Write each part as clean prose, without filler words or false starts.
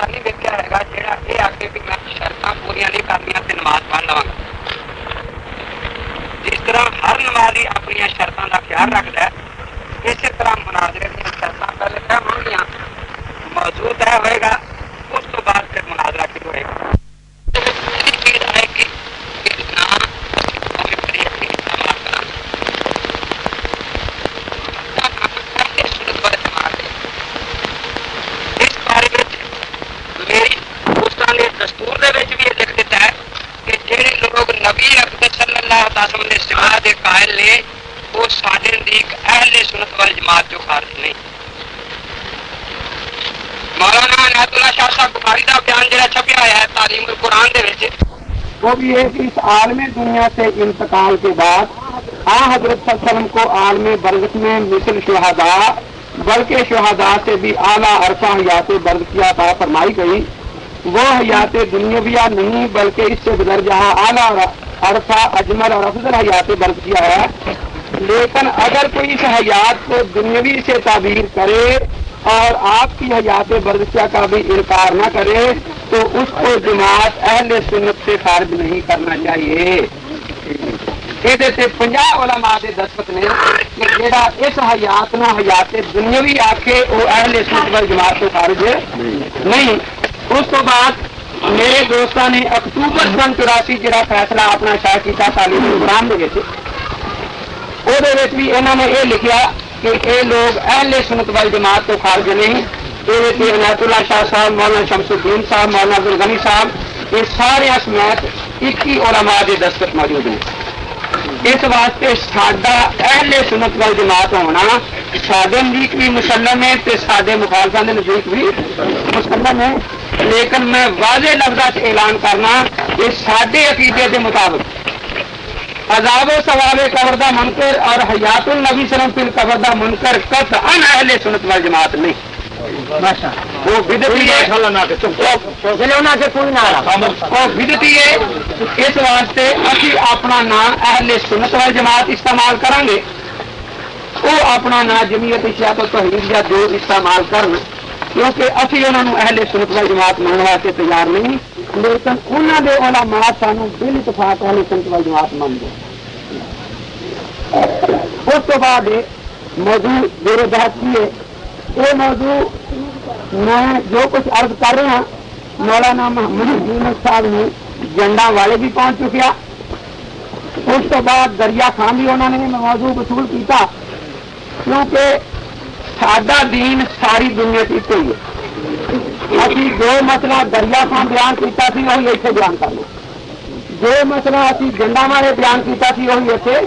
ایسا نہیں دیکھا ہے گا جہاں یہ آگے بھی میں شرطاں پوریاں نہیں کرنی تو نماز پڑھ لوا گا. جس طرح ہر نمازی اپنی شرطوں کا خیال رکھتا ہے اسی طرح مناظرے دیا شرطاں پہلے طے ہو گیا موضوع طے ہوئے گا اس تو بعد پھر مناظرہ شروع ہوئے گا. چیز آئے گی کہ نام اس بارے میری دوستوں نے دستور بھی یہ لکھ دیتا ہے کہ جہے لوگ نبی اقدس صلی اللہ علیہ وسلم نے سوا کے قائل نے وہ سارے نزدیک اہل سنت وال جماعت جو خارج نہیں. مولانا عنایت اللہ شاہ صاحب بخاری کا بیان جہاں چھپیا ہوا ہے تعلیم القرآن دے وچ وہ بھی ہے کہ اس عالم دنیا سے انتقال کے بعد حضرت صلی اللہ علیہ وسلم کو عالم برزخ میں مثل شہداء بلکہ شہداء سے بھی اعلیٰ عرصہ حیات برزخیہ عطا فرمائی گئی. وہ حیات دنیاویہ نہیں بلکہ اس سے گزر جہاں اعلیٰ عرصہ اجمل اور افضل حیات برزخیہ ہے. لیکن اگر کوئی اس حیات کو دنیاوی سے تعبیر کرے اور آپ کی حیات برزخیہ کا بھی انکار نہ کرے تو اس کو جماعت اہل سنت سے خارج نہیں کرنا چاہیے. یہ 50 علماء کے دستخط نے کہ جہاں اس حیات نو حیات دنیاوی آکھے وہ اہل سنت وال جماعت سے خارج نہیں. اس تو بعد میرے دوستوں نے اکتوبر سن 84 جہاں فیصلہ اپنا شائع کیا تعلیم القرآن دے وہ بھی انہوں نے یہ لکھا کہ یہ لوگ اہل سنت وال جماعت تو خارج نہیں. یہ عنایت اللہ شاہ صاحب مولانا شمس الدین صاحب مولانا عبد الغنی صاحب یہ سارے سمیت 21 علماء کے دستخط موجود ہیں. اس واسطے ساڈا اہل سنت وال جماعت ہونا سارے نزدیک بھی مسلم ہے تو سارے مخالفان کے نزدیک بھی مسلم ہے. لیکن میں واضح لفظ اعلان کرنا کہ سارے عقیدے کے مطابق عذاب و ثواب قبر دا منکر اور حیات النبی صلی اللہ علیہ وسلم فی القبر دا منکر قطعاً اہل سنت وال جماعت نہیں. وہ بدعتی ہے اس واسطے اسی اپنا نام اہل سنت وال جماعت استعمال کریں گے. وہ اپنا نام جمعیت اشاعت و توحید یا جو استعمال کرن کیونکہ اسی انہوں نے اہل سنت وال جماعت ماننے واسطے تیار نہیں. لیکن انہوں نے علماء سانو بال اتفاق اہل سنت وال جماعت مانتے. اس تو بعد موضوع میرے بحث کی ہے. یہ موضوع میں جو کچھ عرض کر رہا مولانا محمد یونس صاحب نے جنڈا والے بھی پہنچ چکیا. اس تو بعد دریا خان بھی انہوں نے موضوع وصول کیتا کیونکہ سادہ دین ساری دنیا کی کوئی ہے. ابھی جو مسئلہ دریا خان بیان کیتا سی وہی اتنے بیان کرنا. جو مسئلہ ابھی جنڈا والے بیان کیتا سی وہی اتنے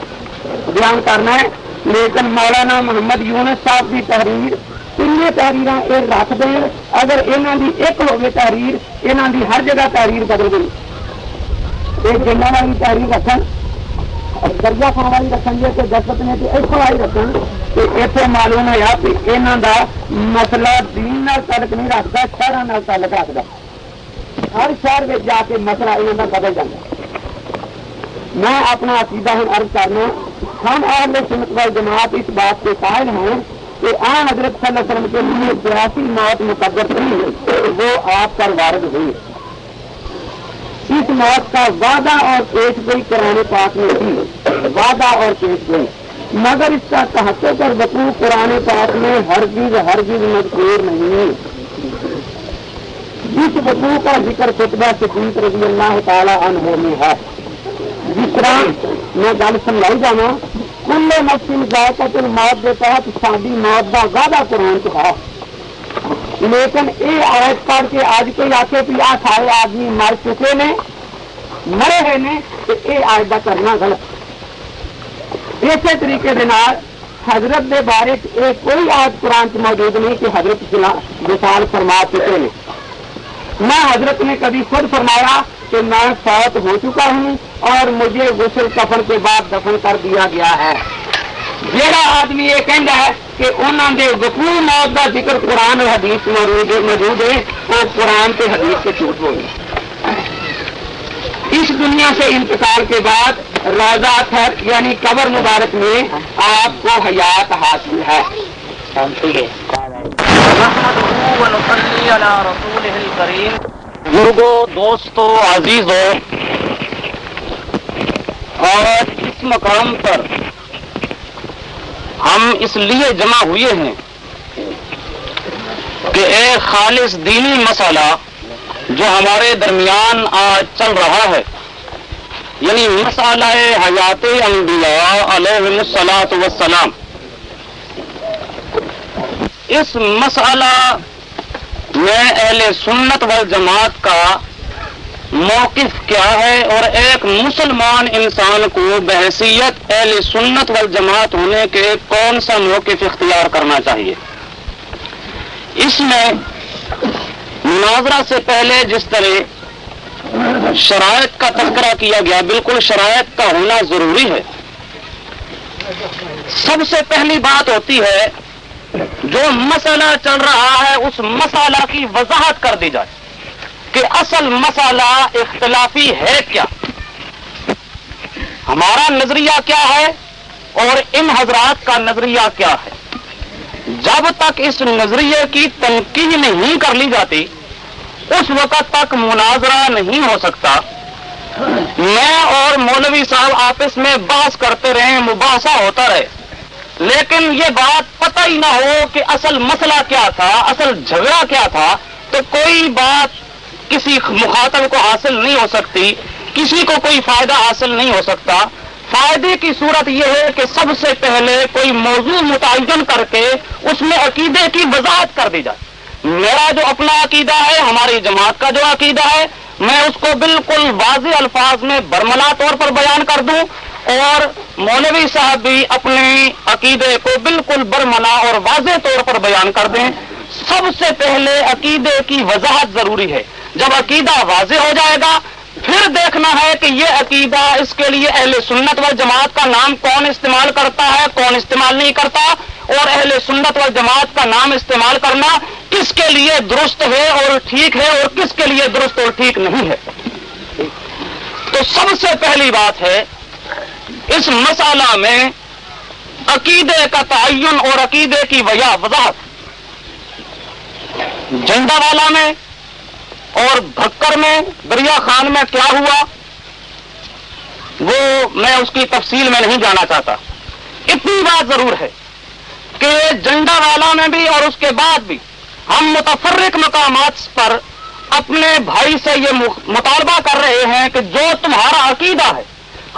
بیان کرنا ہے. لیکن مولانا محمد یونس صاحب کی تحریر تین تحریر یہ رکھ دیں. اگر یہاں کی ایک ہوگی تحریر یہاں کی ہر جگہ تحریر بدل گئی. ایک جنڈا والی تحریر رکھن دریا خان والی رکھن جی دستخط نے اتوں والی رکھن تو اتنے معلوم ہوا کہ یہاں کا مسئلہ دین تعلق نہیں رکھتا شہروں تعلق رکھتا. ہر شہر میں جا کے مسئلہ یہاں کا بدل جاتا. میں اپنا عقیدہ ہوں عرض کرنا ہم اہل سنت وال جماعت اس بات کے قائل ہیں کہ آن حضرت صلی اللہ علیہ وسلم کے لیے 82 موت مقدر تھی وہ آپ پر وارد ہوئی. اس موت کا وعدہ اور پیش گوئی قرآن پاک میں تھی. وعدہ اور پیش گوئی مگر اس کا تحقق اور وقوع قرآن پاک میں ہرگز مذکور نہیں. جس وقوع کا ذکر خطبہ صدیق رضی اللہ تعالی عنہ میں ہے. جس طرح میں گل سمجھائی جانا کل نفس ذائقۃ الموت کے تحت ساری موت کا وعدہ قرآن سے ہے. لیکن یہ آیت پڑھ کے آج کوئی آخے کہ آ سارے آدمی مر چکے نے مرے ہوئے نے تو یہ آیت کا کرنا غلط. اسی طریقے حضرت کے بارے کوئی آیت قرآن سے موجود نہیں کہ حضرت وصال فرما چکے ہیں. نہ حضرت نے کبھی خود فرمایا کہ میں فوت ہو چکا ہوں اور مجھے غسل کفن کے بعد دفن کر دیا گیا ہے. جہاں آدمی یہ کہہ ہے کہ انہوں نے وقوع موت کا ذکر قرآن اور حدیث موجود ہے وہ قرآن کے حدیث سے جھوٹ بول رہے. اس دنیا سے انتقال کے بعد روضہ تھر یعنی قبر مبارک میں آپ کو حیات حاصل ہے. ونصلي على رسوله الكريم. بزرگوں، دوستوں، عزیزوں، اور اس مقام پر ہم اس لیے جمع ہوئے ہیں کہ ایک خالص دینی مسئلہ جو ہمارے درمیان آج چل رہا ہے، یعنی مسئلہ حیات انبیاء علیہم الصلاۃ والسلام، اس مسئلہ میں اہل سنت والجماعت کا موقف کیا ہے اور ایک مسلمان انسان کو بحیثیت اہل سنت والجماعت ہونے کے کون سا موقف اختیار کرنا چاہیے۔ اس میں مناظرہ سے پہلے جس طرح شرائط کا تذکرہ کیا گیا، بالکل شرائط کا ہونا ضروری ہے۔ سب سے پہلی بات ہوتی ہے جو مسئلہ چل رہا ہے اس مسئلہ کی وضاحت کر دی جائے کہ اصل مسئلہ اختلافی ہے کیا، ہمارا نظریہ کیا ہے اور ان حضرات کا نظریہ کیا ہے۔ جب تک اس نظریے کی تنقید نہیں کر لی جاتی اس وقت تک مناظرہ نہیں ہو سکتا۔ میں اور مولوی صاحب آپس میں بحث کرتے رہے، مباحثہ ہوتا رہے، لیکن یہ بات پتہ ہی نہ ہو کہ اصل مسئلہ کیا تھا، اصل جھگڑا کیا تھا، تو کوئی بات کسی مخاطب کو حاصل نہیں ہو سکتی، کسی کو کوئی فائدہ حاصل نہیں ہو سکتا۔ فائدے کی صورت یہ ہے کہ سب سے پہلے کوئی موضوع متعین کر کے اس میں عقیدے کی وضاحت کر دی جائے۔ میرا جو اپنا عقیدہ ہے، ہماری جماعت کا جو عقیدہ ہے، میں اس کو بالکل واضح الفاظ میں برملا طور پر بیان کر دوں اور مولوی صاحب بھی اپنے عقیدے کو بالکل برملا اور واضح طور پر بیان کر دیں۔ سب سے پہلے عقیدے کی وضاحت ضروری ہے۔ جب عقیدہ واضح ہو جائے گا پھر دیکھنا ہے کہ یہ عقیدہ، اس کے لیے اہل سنت والجماعت کا نام کون استعمال کرتا ہے، کون استعمال نہیں کرتا، اور اہل سنت والجماعت کا نام استعمال کرنا کس کے لیے درست ہے اور ٹھیک ہے اور کس کے لیے درست اور ٹھیک نہیں ہے۔ تو سب سے پہلی بات ہے اس مسئلہ میں عقیدے کا تعین اور عقیدے کی وضاحت۔ جھنڈا والا میں اور بھکر میں، دریا خان میں کیا ہوا وہ میں اس کی تفصیل میں نہیں جانا چاہتا۔ اتنی بات ضرور ہے کہ جھنڈا والا میں بھی اور اس کے بعد بھی ہم متفرق مقامات پر اپنے بھائی سے یہ مطالبہ کر رہے ہیں کہ جو تمہارا عقیدہ ہے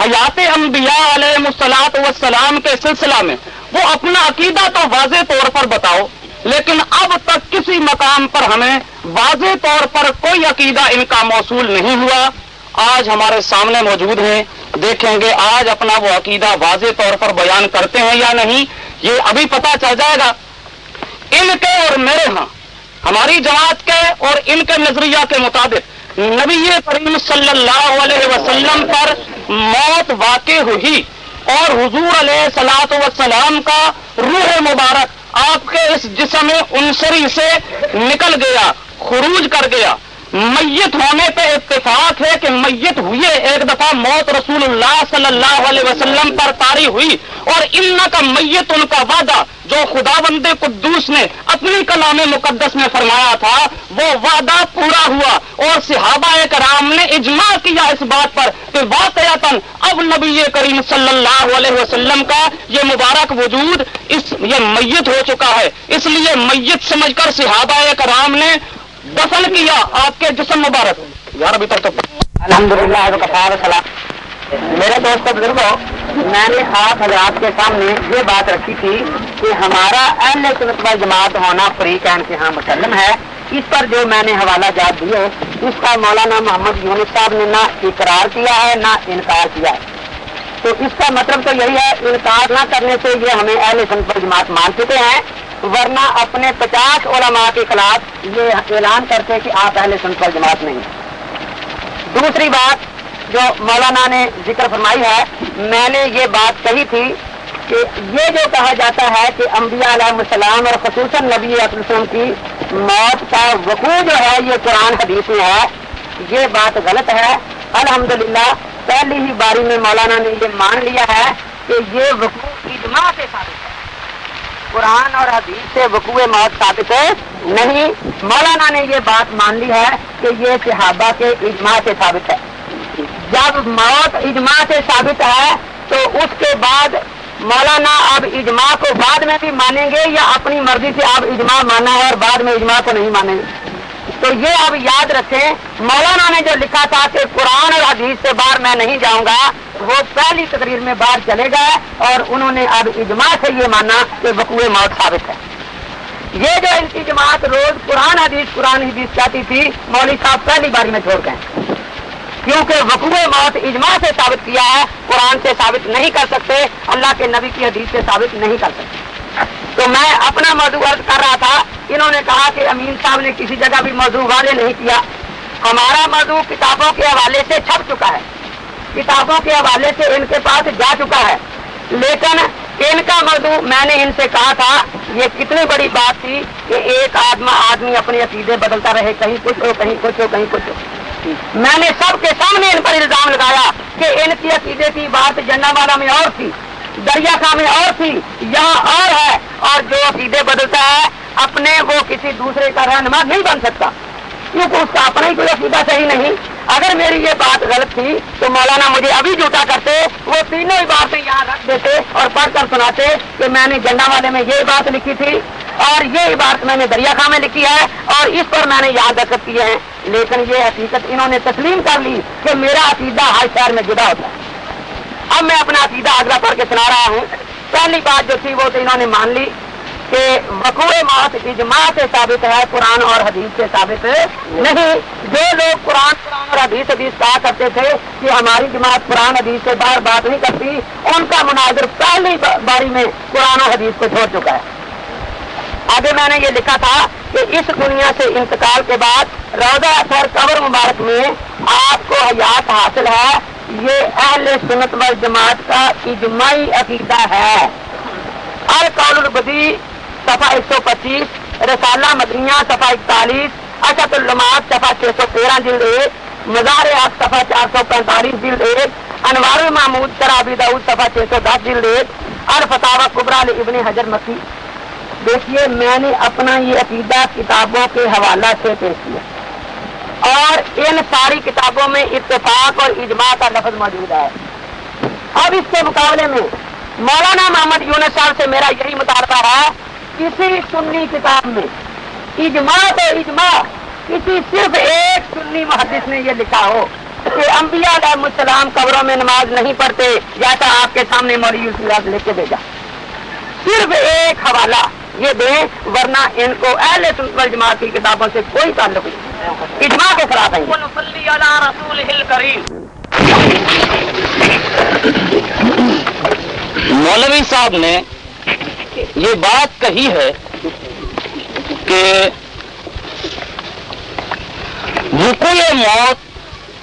حیات انبیاء علیہم الصلاۃ والسلام کے سلسلہ میں، وہ اپنا عقیدہ تو واضح طور پر بتاؤ، لیکن اب تک کسی مقام پر ہمیں واضح طور پر کوئی عقیدہ ان کا موصول نہیں ہوا۔ آج ہمارے سامنے موجود ہیں، دیکھیں گے آج اپنا وہ عقیدہ واضح طور پر بیان کرتے ہیں یا نہیں، یہ ابھی پتہ چل جائے گا۔ ان کے اور میرے ہاں، ہماری جماعت کے اور ان کے نظریہ کے مطابق نبی کریم صلی اللہ علیہ وسلم پر موت واقع ہوئی اور حضور علیہ الصلوۃ والسلام کا روح مبارک آپ کے اس جسم عنصری سے نکل گیا، خروج کر گیا۔ میت ہونے پہ اتفاق ہے کہ میت ہوئے، ایک دفعہ موت رسول اللہ صلی اللہ علیہ وسلم پر طاری ہوئی، اور ان کا میت، ان کا وعدہ جو خداوند قدوس نے اپنی کلام مقدس میں فرمایا تھا وہ وعدہ پورا ہوا، اور صحابہ کرام نے اجماع کیا اس بات پر کہ واقعتاً اب نبی کریم صلی اللہ علیہ وسلم کا یہ مبارک وجود یہ میت ہو چکا ہے۔ اس لیے میت سمجھ کر صحابہ کرام نے دفن کیا آپ کے جسم مبارک۔ یار ابھی تک تو الحمدللہ میرے دوستوں بزرگوں، میں نے آپ حضرات کے سامنے یہ بات رکھی تھی کہ ہمارا اہل سنت والجماعت ہونا فریقین کے ہاں مسلم ہے۔ اس پر جو میں نے حوالہ جات دیے اس کا مولانا محمد یونس صاحب نے نہ اقرار کیا ہے نہ انکار کیا ہے، تو اس کا مطلب تو یہی ہے انکار نہ کرنے سے یہ ہمیں اہل سنت والجماعت مان چکے ہیں، ورنہ اپنے 50 علماء کے خلاف یہ اعلان کرتے کہ آپ اہل سنت والجماعت نہیں ہیں۔ دوسری بات جو مولانا نے ذکر فرمائی ہے، میں نے یہ بات کہی تھی کہ یہ جو کہا جاتا ہے کہ انبیاء علیہ السلام اور خصوصاً نبی اکرم صلی اللہ علیہ وسلم کی موت کا وقوع جو ہے یہ قرآن حدیث میں ہے، یہ بات غلط ہے۔ الحمدللہ پہلی ہی باری میں مولانا نے یہ مان لیا ہے کہ یہ وقوع اجماع سے ثابت ہے۔ قرآن اور حدیث سے وقوع موت ثابت ہے نہیں. مولانا نے یہ بات مان لی ہے کہ یہ صحابہ کے اجماع سے ثابت ہے. جب موت اجماع سے ثابت ہے تو اس کے بعد مولانا اب اجماع کو بعد میں بھی مانیں گے یا اپنی مرضی سے آپ اجماع مانا ہے اور بعد میں اجماع کو نہیں مانیں گے؟ تو یہ اب یاد رکھیں، مولانا نے جو لکھا تھا کہ قرآن اور حدیث سے باہر میں نہیں جاؤں گا، وہ پہلی تقریر میں باہر چلے گئے اور انہوں نے اب اجماع سے یہ مانا کہ وقوع موت ثابت ہے. یہ جو ان کی جماعت روز قرآن حدیث کہتی تھی، مولوی صاحب پہلی باری میں چھوڑ گئے، کیونکہ وقوع موت اجماع سے ثابت کیا ہے، قرآن سے ثابت نہیں کر سکتے، اللہ کے نبی کی حدیث سے ثابت نہیں کر سکتے. تو میں اپنا موضوع عرض کر رہا تھا، انہوں نے کہا کہ امین صاحب نے کسی جگہ بھی موضوع واضح نہیں کیا. ہمارا موضوع کتابوں کے حوالے سے چھپ چکا ہے، کتابوں کے حوالے سے ان کے پاس جا چکا ہے، لیکن ان کا موضوع میں نے ان سے کہا تھا، یہ کتنی بڑی بات تھی کہ ایک آدمی اپنے عقیدے بدلتا رہے، کہیں کچھ ہو کہیں کچھ ہو کہیں کچھ ہو. میں نے سب کے سامنے ان پر الزام لگایا کہ ان کی عقیدے کی بات جنہ والا میں اور تھی، دریا خاں میں اور تھی، یہاں اور ہے، اور جو عقیدے بدلتا ہے اپنے وہ کسی دوسرے کا رہنما نہیں بن سکتا، کیونکہ اس کا اپنا ہی کوئی عقیدہ صحیح نہیں. اگر میری یہ بات غلط تھی تو مولانا مجھے ابھی جھوٹا کرتے، وہ تینوں ہی باتیں یہاں رکھ دیتے اور پڑھ کر سناتے کہ میں نے جنہ والے میں یہ بات لکھی تھی اور یہ عبارت میں نے دریا خاں میں لکھی ہے اور اس پر میں نے یاد رکھ کیے ہیں. لیکن یہ حقیقت انہوں نے تسلیم کر لی کہ میرا عقیدہ ہر شہر میں جدا ہوتا ہے. اب میں اپنا عقیدہ اگلا پڑھ کے سنا رہا ہوں. پہلی بات جو تھی وہ تو انہوں نے مان لی کہ وقوع موت اجماع سے ثابت ہے، قرآن اور حدیث سے ثابت نہیں. جو لوگ قرآن اور حدیث کہا کرتے تھے کہ ہماری جماعت قرآن حدیث سے باہر بات نہیں کرتی، ان کا مناظر پہلی باری میں قرآن اور حدیث کو چھوڑ چکا ہے. آگے میں نے یہ لکھا تھا کہ اس دنیا سے انتقال کے بعد روضہ اثر قبر مبارک میں آپ کو حیات حاصل ہے. یہ اہل سنت والجماعت کا اجماعی عقیدہ ہے. القول البدیع صفحہ 125، رسالہ مدنیہ صفحہ 41، اشد اللمات صفحہ 613 جلد 1، مزارعات صفحہ 445 جلد 1، انوار المحمود شرح ابی داؤد صفحہ 610 جلد 1، الفتاوی کبریٰ ابن حجر مکی. دیکھیے میں نے اپنا یہ عقیدہ کتابوں کے حوالہ سے پیش کیا اور ان ساری کتابوں میں اتفاق اور اجماع کا لفظ موجود ہے. اب اس کے مقابلے میں مولانا محمد یونس صاحب سے میرا یہی مطالبہ ہے، کسی سنی کتاب میں اجماع تو اجماع، کسی صرف ایک سنی محدث نے یہ لکھا ہو کہ انبیاء علیہ السلام قبروں میں نماز نہیں پڑھتے، جیسا آپ کے سامنے مولوی یوسف لکھ کے بھیجا. صرف ایک حوالہ یہ دیں، ورنہ ان کو اہل سنت والجماعت کی کتابوں سے کوئی تعلق نہیں. اجماع کے خلاف ہیں. مولوی صاحب نے یہ بات کہی ہے کہ وقوع موت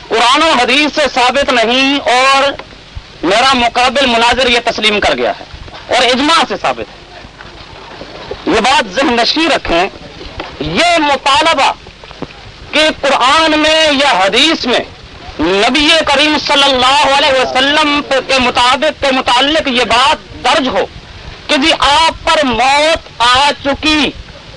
قرآن و حدیث سے ثابت نہیں اور میرا مقابل مناظر یہ تسلیم کر گیا ہے اور اجماع سے ثابت ہے. یہ بات ذہن نشین رکھیں، یہ مطالبہ کہ قرآن میں یا حدیث میں نبی کریم صلی اللہ علیہ وسلم کے متعلق یہ بات درج ہو کہ جی آپ پر موت آ چکی،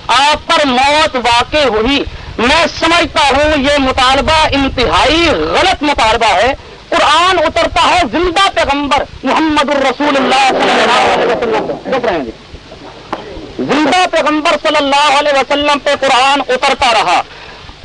آپ پر موت واقع ہوئی، میں سمجھتا ہوں یہ مطالبہ انتہائی غلط مطالبہ ہے. قرآن اترتا ہے زندہ پیغمبر محمد الرسول اللہ صلی اللہ علیہ وسلم، دیکھ رہے ہیں جی، زندہ پیغمبر صلی اللہ علیہ وسلم پہ قرآن اترتا رہا.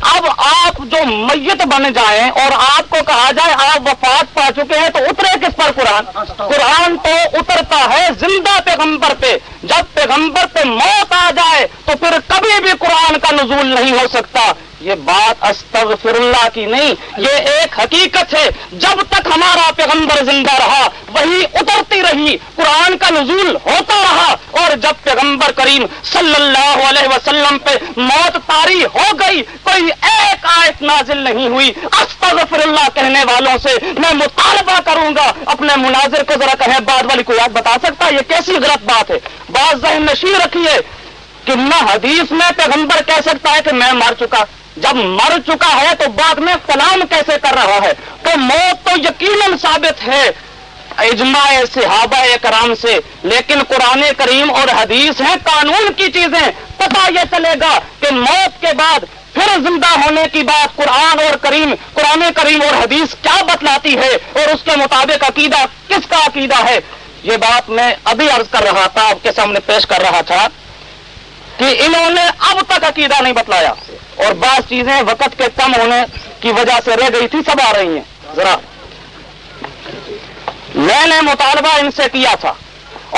اب آپ جو میت بن جائیں اور آپ کو کہا جائے آپ وفات پا چکے ہیں تو اترے کس پر قرآن؟ قرآن تو اترتا ہے زندہ پیغمبر پہ. جب پیغمبر پہ موت آ جائے تو پھر کبھی بھی قرآن کا نزول نہیں ہو سکتا. یہ بات استغفر اللہ کی نہیں، یہ ایک حقیقت ہے. جب تک ہمارا پیغمبر زندہ رہا وہی اترتی رہی، قرآن کا نزول ہوتا رہا، اور جب پیغمبر کریم صلی اللہ علیہ وسلم پہ موت طاری ہو گئی کوئی ایک آیت نازل نہیں ہوئی. استغفر اللہ کہنے والوں سے میں مطالبہ کروں گا اپنے مناظر کو ذرا کہیں بعد والی کوئی آیت بتا سکتا؟ یہ کیسی غلط بات ہے. بات ذہن نشین رکھیے کہ نہ حدیث میں پیغمبر کہہ سکتا ہے کہ میں مر چکا. جب مر چکا ہے تو بعد میں کلام کیسے کر رہا ہے؟ تو موت تو یقیناً ثابت ہے. اجماع صحابہ کرام سے، لیکن قرآن کریم اور حدیث ہیں قانون کی چیزیں. پتہ یہ چلے گا کہ موت کے بعد پھر زندہ ہونے کی بات قرآن کریم اور حدیث کیا بتلاتی ہے اور اس کے مطابق عقیدہ کس کا عقیدہ ہے. یہ بات میں ابھی عرض کر رہا تھا، آپ کے سامنے پیش کر رہا تھا کہ انہوں نے اب تک عقیدہ نہیں بتلایا اور بعض چیزیں وقت کے کم ہونے کی وجہ سے رہ گئی تھی، سب آ رہی ہیں. ذرا میں نے مطالبہ ان سے کیا تھا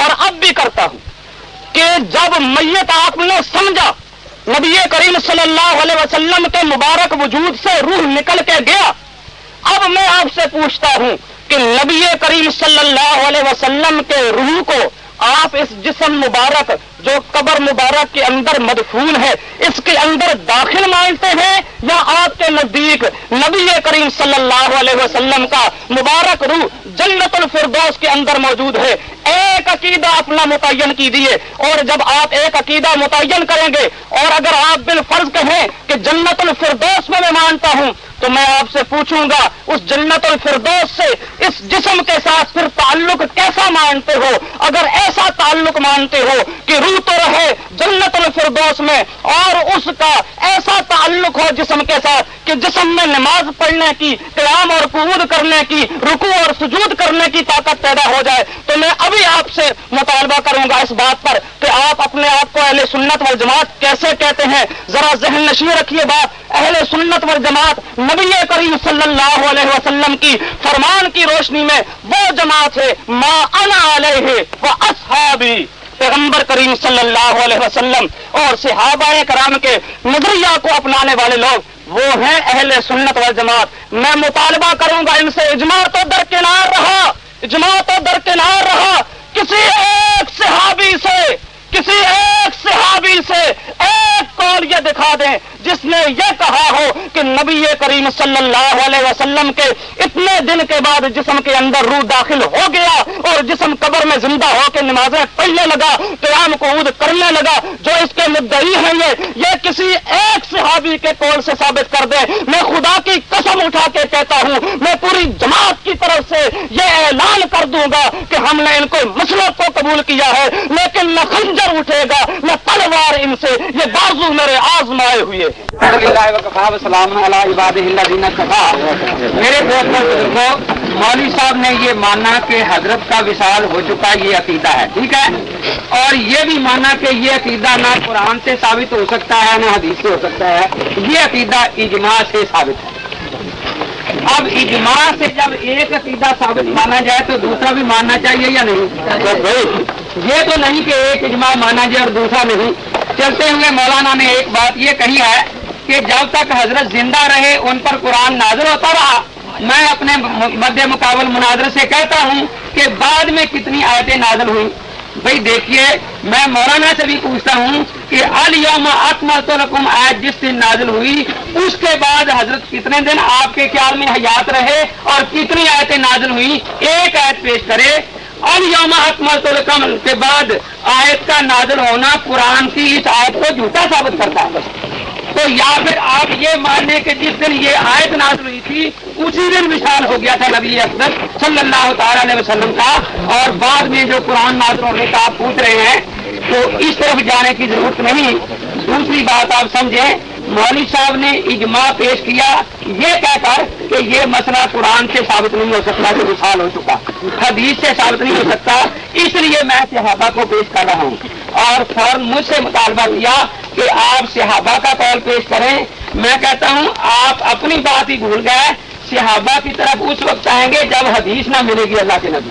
اور اب بھی کرتا ہوں کہ جب میت آپ نے سمجھا نبی کریم صلی اللہ علیہ وسلم کے مبارک وجود سے روح نکل کے گیا، اب میں آپ سے پوچھتا ہوں کہ نبی کریم صلی اللہ علیہ وسلم کے روح کو آپ اس جسم مبارک جو قبر مبارک کے اندر مدفون ہے اس کے اندر داخل مانتے ہیں، یا آپ کے نزدیک نبی کریم صلی اللہ علیہ وسلم کا مبارک روح جنت الفردوس کے اندر موجود ہے؟ ایک عقیدہ اپنا متعین کیجیے، اور جب آپ ایک عقیدہ متعین کریں گے اور اگر آپ بالفرض کہیں کہ جنت الفردوس میں مانتا ہوں، تو میں آپ سے پوچھوں گا اس جنت الفردوس سے اس جسم کے ساتھ پھر تعلق کیسا مانتے ہو؟ اگر ایسا تعلق مانتے ہو کہ روح تو رہے جنت الفردوس میں اور اس کا ایسا تعلق ہو جسم کے ساتھ کہ جسم میں نماز پڑھنے کی، قیام اور قعود کرنے کی، رکوع اور سجود کرنے کی طاقت پیدا ہو جائے، تو میں ابھی آپ سے مطالبہ کروں گا اس بات پر کہ آپ اپنے آپ کو اہل سنت والجماعت کیسے کہتے ہیں؟ ذرا ذہن نشین رکھیے بات. اہل سنت والجماعت نبی کریم صلی اللہ علیہ وسلم کی فرمان کی روشنی میں وہ جماعت ہے ما انا علیہ و اصحابی. پیغمبر کریم صلی اللہ علیہ وسلم اور صحابہ کرام کے نظریہ کو اپنانے والے لوگ وہ ہیں اہل سنت والجماعت. میں مطالبہ کروں گا ان سے اجماع تو درکنار رہا، اجماع تو درکنار رہا، کسی ایک صحابی سے ایک قول یہ دکھا دیں جس نے یہ کہا ہو کہ نبی کریم صلی اللہ علیہ وسلم کے اتنے دن کے بعد جسم کے اندر روح داخل ہو گیا اور جسم قبر میں زندہ ہو کے نمازیں پڑھنے لگا، قیام قعود کرنے لگا. جو اس کے مدعی ہیں یہ کسی ایک صحابی کے قول سے ثابت کر دیں. میں خدا کی قسم اٹھا کے کہتا ہوں، میں پوری جماعت کی طرف سے یہ اعلان کر دوں گا کہ ہم نے ان کو مسلک کو قبول کیا ہے، لیکن نہ خنجر اٹھے گا نہ تلوار ان سے، یہ بازو میرے آزمائے ہوئے. میرے بزرگوں، مولوی صاحب نے یہ مانا کہ حضرت کا وصال ہو چکا، یہ عقیدہ ہے، ٹھیک ہے، اور یہ بھی مانا کہ یہ عقیدہ نہ قرآن سے ثابت ہو سکتا ہے نہ حدیث سے ہو سکتا ہے، یہ عقیدہ اجماع سے ثابت ہے. اب اجماع سے جب ایک عقیدہ ثابت مانا جائے تو دوسرا بھی ماننا چاہیے یا نہیں؟ یہ تو نہیں کہ ایک اجماع مانا جائے اور دوسرا نہیں. چلتے ہوئے مولانا نے ایک بات یہ کہی ہے کہ جب تک حضرت زندہ رہے ان پر قرآن نازل ہوتا رہا. میں اپنے مد مقابل مناظر سے کہتا ہوں کہ بعد میں کتنی آیتیں نازل ہوئی. بھائی دیکھیے، میں مولانا سے بھی پوچھتا ہوں کہ الیوم اکملت لکم آیت جس دن نازل ہوئی اس کے بعد حضرت کتنے دن آپ کے خیال میں حیات رہے اور کتنی آیتیں نازل ہوئی؟ ایک آیت پیش کرے. الیوم اکملت لکم کے بعد آیت کا نازل ہونا قرآن کی اس آیت کو جھوٹا ثابت کرتا ہے. تو یا پھر آپ یہ ماننے کہ جس دن یہ آیت نازل ہوئی تھی اسی دن وصال ہو گیا تھا نبی اکرم صلی اللہ تعالی علیہ وسلم کا، اور بعد میں جو قرآن نازل ہونے کا آپ پوچھ رہے ہیں تو اس طرف جانے کی ضرورت نہیں. دوسری بات آپ سمجھیں، مولوی صاحب نے اجماع پیش کیا یہ کہہ کر کہ یہ مسئلہ قرآن سے ثابت نہیں ہو سکتا کہ وصال ہو چکا، حدیث سے ثابت نہیں ہو سکتا، اس لیے میں صحابہ کو پیش کر رہا ہوں. اور فوراً مجھ سے مطالبہ کیا کہ آپ صحابہ کا قول پیش کریں. میں کہتا ہوں آپ اپنی بات ہی بھول گئے. صحابہ کی طرف اس وقت آئیں گے جب حدیث نہ ملے گی اللہ کے نبی.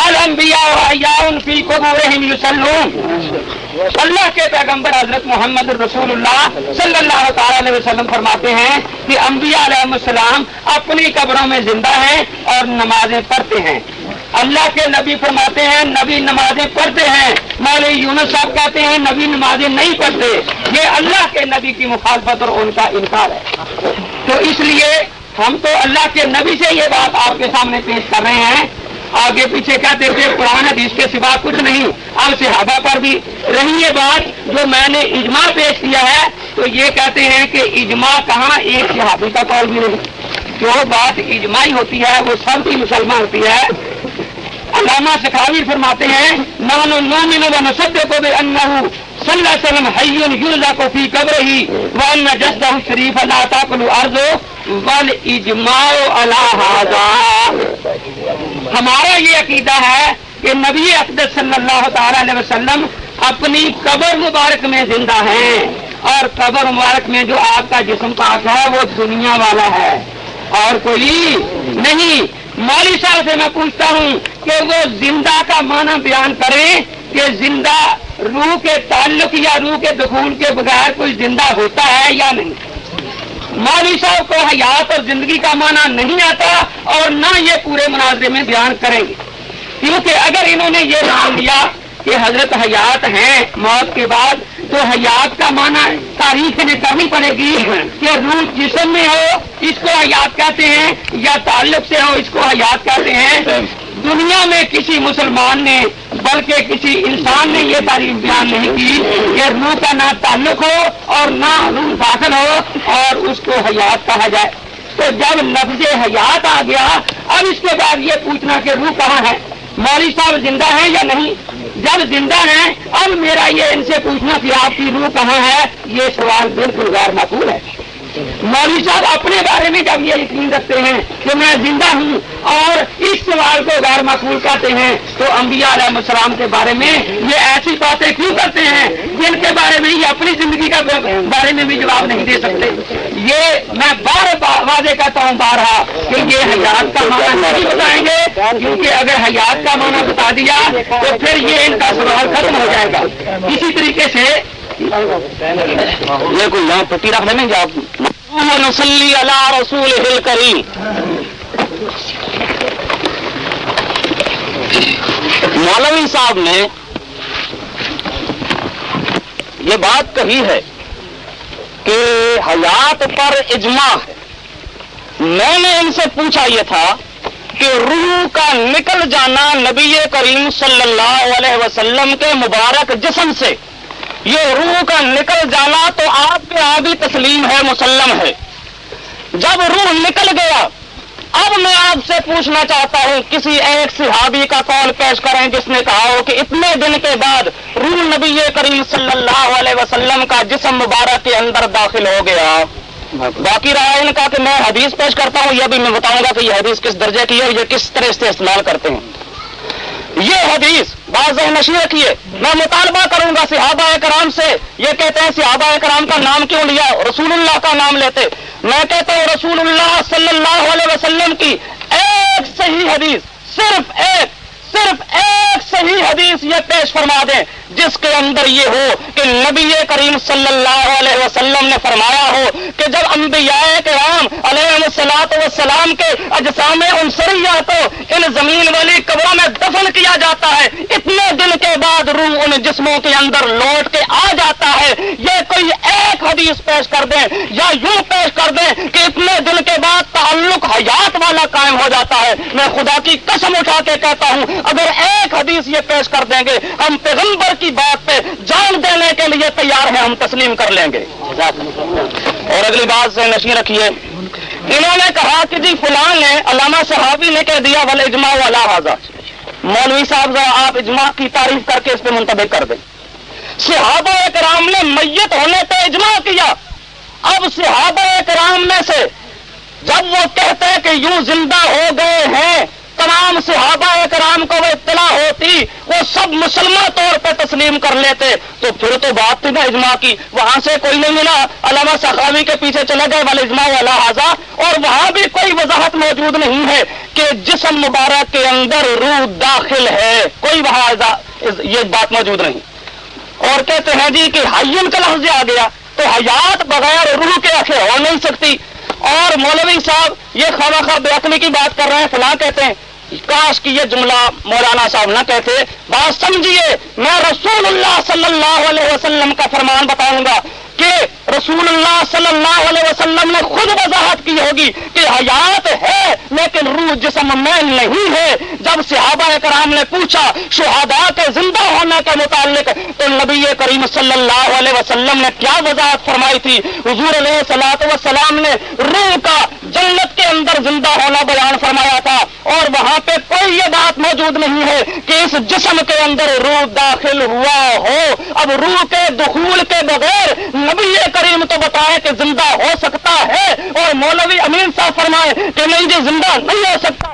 الانبیاء احیاء فی قبورہم یصلون. اللہ کے پیغمبر حضرت محمد رسول اللہ صلی اللہ تعالی علیہ وسلم فرماتے ہیں کہ انبیاء علیہ السلام اپنی قبروں میں زندہ ہیں اور نمازیں پڑھتے ہیں. اللہ کے نبی فرماتے ہیں نبی نمازیں پڑھتے ہیں. مولوی یونس صاحب کہتے ہیں نبی نمازیں نہیں پڑھتے. یہ اللہ کے نبی کی مخالفت اور ان کا انکار ہے. تو اس لیے ہم تو اللہ کے نبی سے یہ بات آپ کے سامنے پیش کر رہے ہیں. آگے پیچھے کہتے تھے قرآن حدیث کے سوا کچھ نہیں. اب صحابہ پر بھی رہی یہ بات جو میں نے اجماع پیش کیا ہے تو یہ کہتے ہیں کہ اجماع کہاں، ایک صحابی کا قول بھی نہیں. جو بات اجماعی ہوتی ہے وہ سب کی مسلمان ہوتی ہے. علامہ سخاوی فرماتے ہیں نحن نؤمن ونصدق بأنه صلی اللہ علیہ وسلم حی یرزق فی قبرہ وان جسدہ الشریف لا تاکل الارض والاجماع علی ھذا. ہمارا یہ عقیدہ ہے کہ نبی اقدس صلی اللہ تعالی علیہ وسلم اپنی قبر مبارک میں زندہ ہیں، اور قبر مبارک میں جو آپ کا جسم پاک ہے وہ دنیا والا ہے اور کوئی نہیں. مولوی صاحب سے میں پوچھتا ہوں کہ وہ زندہ کا معنی بیان کریں کہ زندہ روح کے تعلق یا روح کے دخول کے بغیر کوئی زندہ ہوتا ہے یا نہیں. مولوی صاحب کو حیات اور زندگی کا معنی نہیں آتا اور نہ یہ پورے مناظرے میں بیان کریں گے، کیونکہ اگر انہوں نے یہ مان لیا کہ حضرت حیات ہیں موت کے بعد تو حیات کا معنی تاریخ نے کرنی پڑے گی کہ روح جسم میں ہو اس کو حیات کہتے ہیں یا تعلق سے ہو اس کو حیات کہتے ہیں. دنیا میں کسی مسلمان نے بلکہ کسی انسان نے یہ تعریف بیان نہیں کی کہ روح کا نہ تعلق ہو اور نہ روح داخل ہو اور اس کو حیات کہا جائے. تو جب لفظ حیات آ گیا اب اس کے بعد یہ پوچھنا کہ روح کہاں ہے. مولوی صاحب زندہ ہیں یا نہیں؟ جب زندہ ہیں اب میرا یہ ان سے پوچھنا کہ آپ کی روح کہاں ہے یہ سوال بالکل غیر معقول ہے. مولوی صاحب اپنے بارے میں جب یہ یقین رکھتے ہیں کہ میں زندہ ہوں اور اس سوال کو غیر معقول کہتے ہیں تو انبیاء علیہ السلام کے بارے میں یہ ایسی باتیں کیوں کرتے ہیں جن کے بارے میں یہ اپنی زندگی کا بارے میں بھی جواب نہیں دے سکتے. یہ میں بار واضح کہتا ہوں بارہا کہ یہ حیات کا معنی نہیں بتائیں گے، کیونکہ اگر حیات کا معنی بتا دیا تو پھر یہ ان کا سوال ختم ہو جائے گا. اسی طریقے سے یہ کوئی یہاں پٹی رکھ دیں گے آپ. نصلی علی رسول الکریم. مولوی صاحب نے یہ بات کہی ہے کہ حیات پر اجماع ہے. میں نے ان سے پوچھا یہ تھا کہ روح کا نکل جانا نبی کریم صلی اللہ علیہ وسلم کے مبارک جسم سے، یہ روح کا نکل جانا تو آپ کے یہاں بھی تسلیم ہے، مسلم ہے. جب روح نکل گیا اب میں آپ سے پوچھنا چاہتا ہوں کسی ایک صحابی کا قول پیش کریں جس نے کہا ہو کہ اتنے دن کے بعد روح نبی کریم صلی اللہ علیہ وسلم کا جسم مبارک کے اندر داخل ہو گیا. باقی رہا ان کا کہ میں حدیث پیش کرتا ہوں، یہ بھی میں بتاؤں گا کہ یہ حدیث کس درجے کی ہے اور یہ کس طرح سے استعمال کرتے ہیں. یہ حدیث بات ذہن نشین رکھیے. میں مطالبہ کروں گا صحابہ کرام سے. یہ کہتے ہیں صحابہ کرام کا نام کیوں لیا، رسول اللہ کا نام لیتے. میں کہتا ہوں رسول اللہ صلی اللہ علیہ وسلم کی ایک صحیح حدیث، صرف ایک صحیح حدیث یہ پیش فرما دیں جس کے اندر یہ ہو کہ نبی کریم صلی اللہ علیہ وسلم نے فرمایا ہو کہ جب انبیاء کرام علیہ الصلوۃ والسلام کے اجسام عنصریہ کو ان زمین والی قبروں میں دفن کیا جاتا ہے، اتنے دن کے بعد روح ان جسموں کے اندر لوٹ کے آ جاتا ہے. یہ کوئی ایک حدیث پیش کر دیں یا یوں پیش کر دیں کہ اتنے دن کے بعد تعلق حیات والا قائم ہو جاتا ہے. میں خدا کی قسم اٹھا کے کہتا ہوں اگر ایک حدیث یہ پیش کر دیں گے ہم پیغمبر کی بات پہ جان دینے کے لیے تیار ہیں، ہم تسلیم کر لیں گے. اور اگلی بات سے نشین رکھیے. انہوں نے کہا کہ جی فلاں نے علامہ صحابی نے کہہ دیا والاجماع علی ھذا. مولوی صاحب ذرا آپ اجماع کی تعریف کر کے اس پہ منطبق کر دیں. صحابہ کرام نے میت ہونے پہ اجماع کیا. اب صحابہ کرام میں سے جب وہ کہتے ہیں کہ یوں زندہ ہو گئے ہیں تمام صحابہ کرام کو وہ اطلاع ہوتی وہ سب مسلمہ طور پہ تسلیم کر لیتے تو پھر تو بات تھی نا اجماع کی. وہاں سے کوئی نہیں ملا، علامہ سخاوی کے پیچھے چلے گئے والاجماع علی ھذا، اور وہاں بھی کوئی وضاحت موجود نہیں ہے کہ جسم مبارک کے اندر روح داخل ہے، کوئی وہاں یہ بات موجود نہیں. اور کہتے ہیں جی کہ حیّن کا لفظ آ گیا تو حیات بغیر روح کے آخر ہو نہیں سکتی. اور مولوی صاحب یہ خواہ خواہ بے عقلی کی بات کر رہے ہیں، فلاں کہتے ہیں. کاش کی یہ جملہ مولانا صاحب نہ کہتے. بات سمجھیے، میں رسول اللہ صلی اللہ علیہ وسلم کا فرمان بتاؤں گا کہ رسول اللہ صلی اللہ علیہ وسلم نے خود وضاحت کی ہوگی کہ حیات ہے لیکن روح جسم میں نہیں ہے. جب صحابہ کرام نے پوچھا شہداء کے زندہ ہونے کے متعلق تو نبی کریم صلی اللہ علیہ وسلم نے کیا وضاحت فرمائی تھی؟ حضور علیہ الصلوۃ والسلام نے روح کا جنت کے اندر زندہ ہونا بیان فرمایا تھا، اور وہاں پہ کوئی یہ بات موجود موجود نہیں ہے کہ اس جسم کے اندر روح داخل ہوا ہو. اب روح کے دخول کے بغیر نبی کریم تو بتائے کہ زندہ ہو سکتا ہے اور مولوی امین صاحب فرمائے کہ نہیں جی زندہ نہیں ہو سکتا.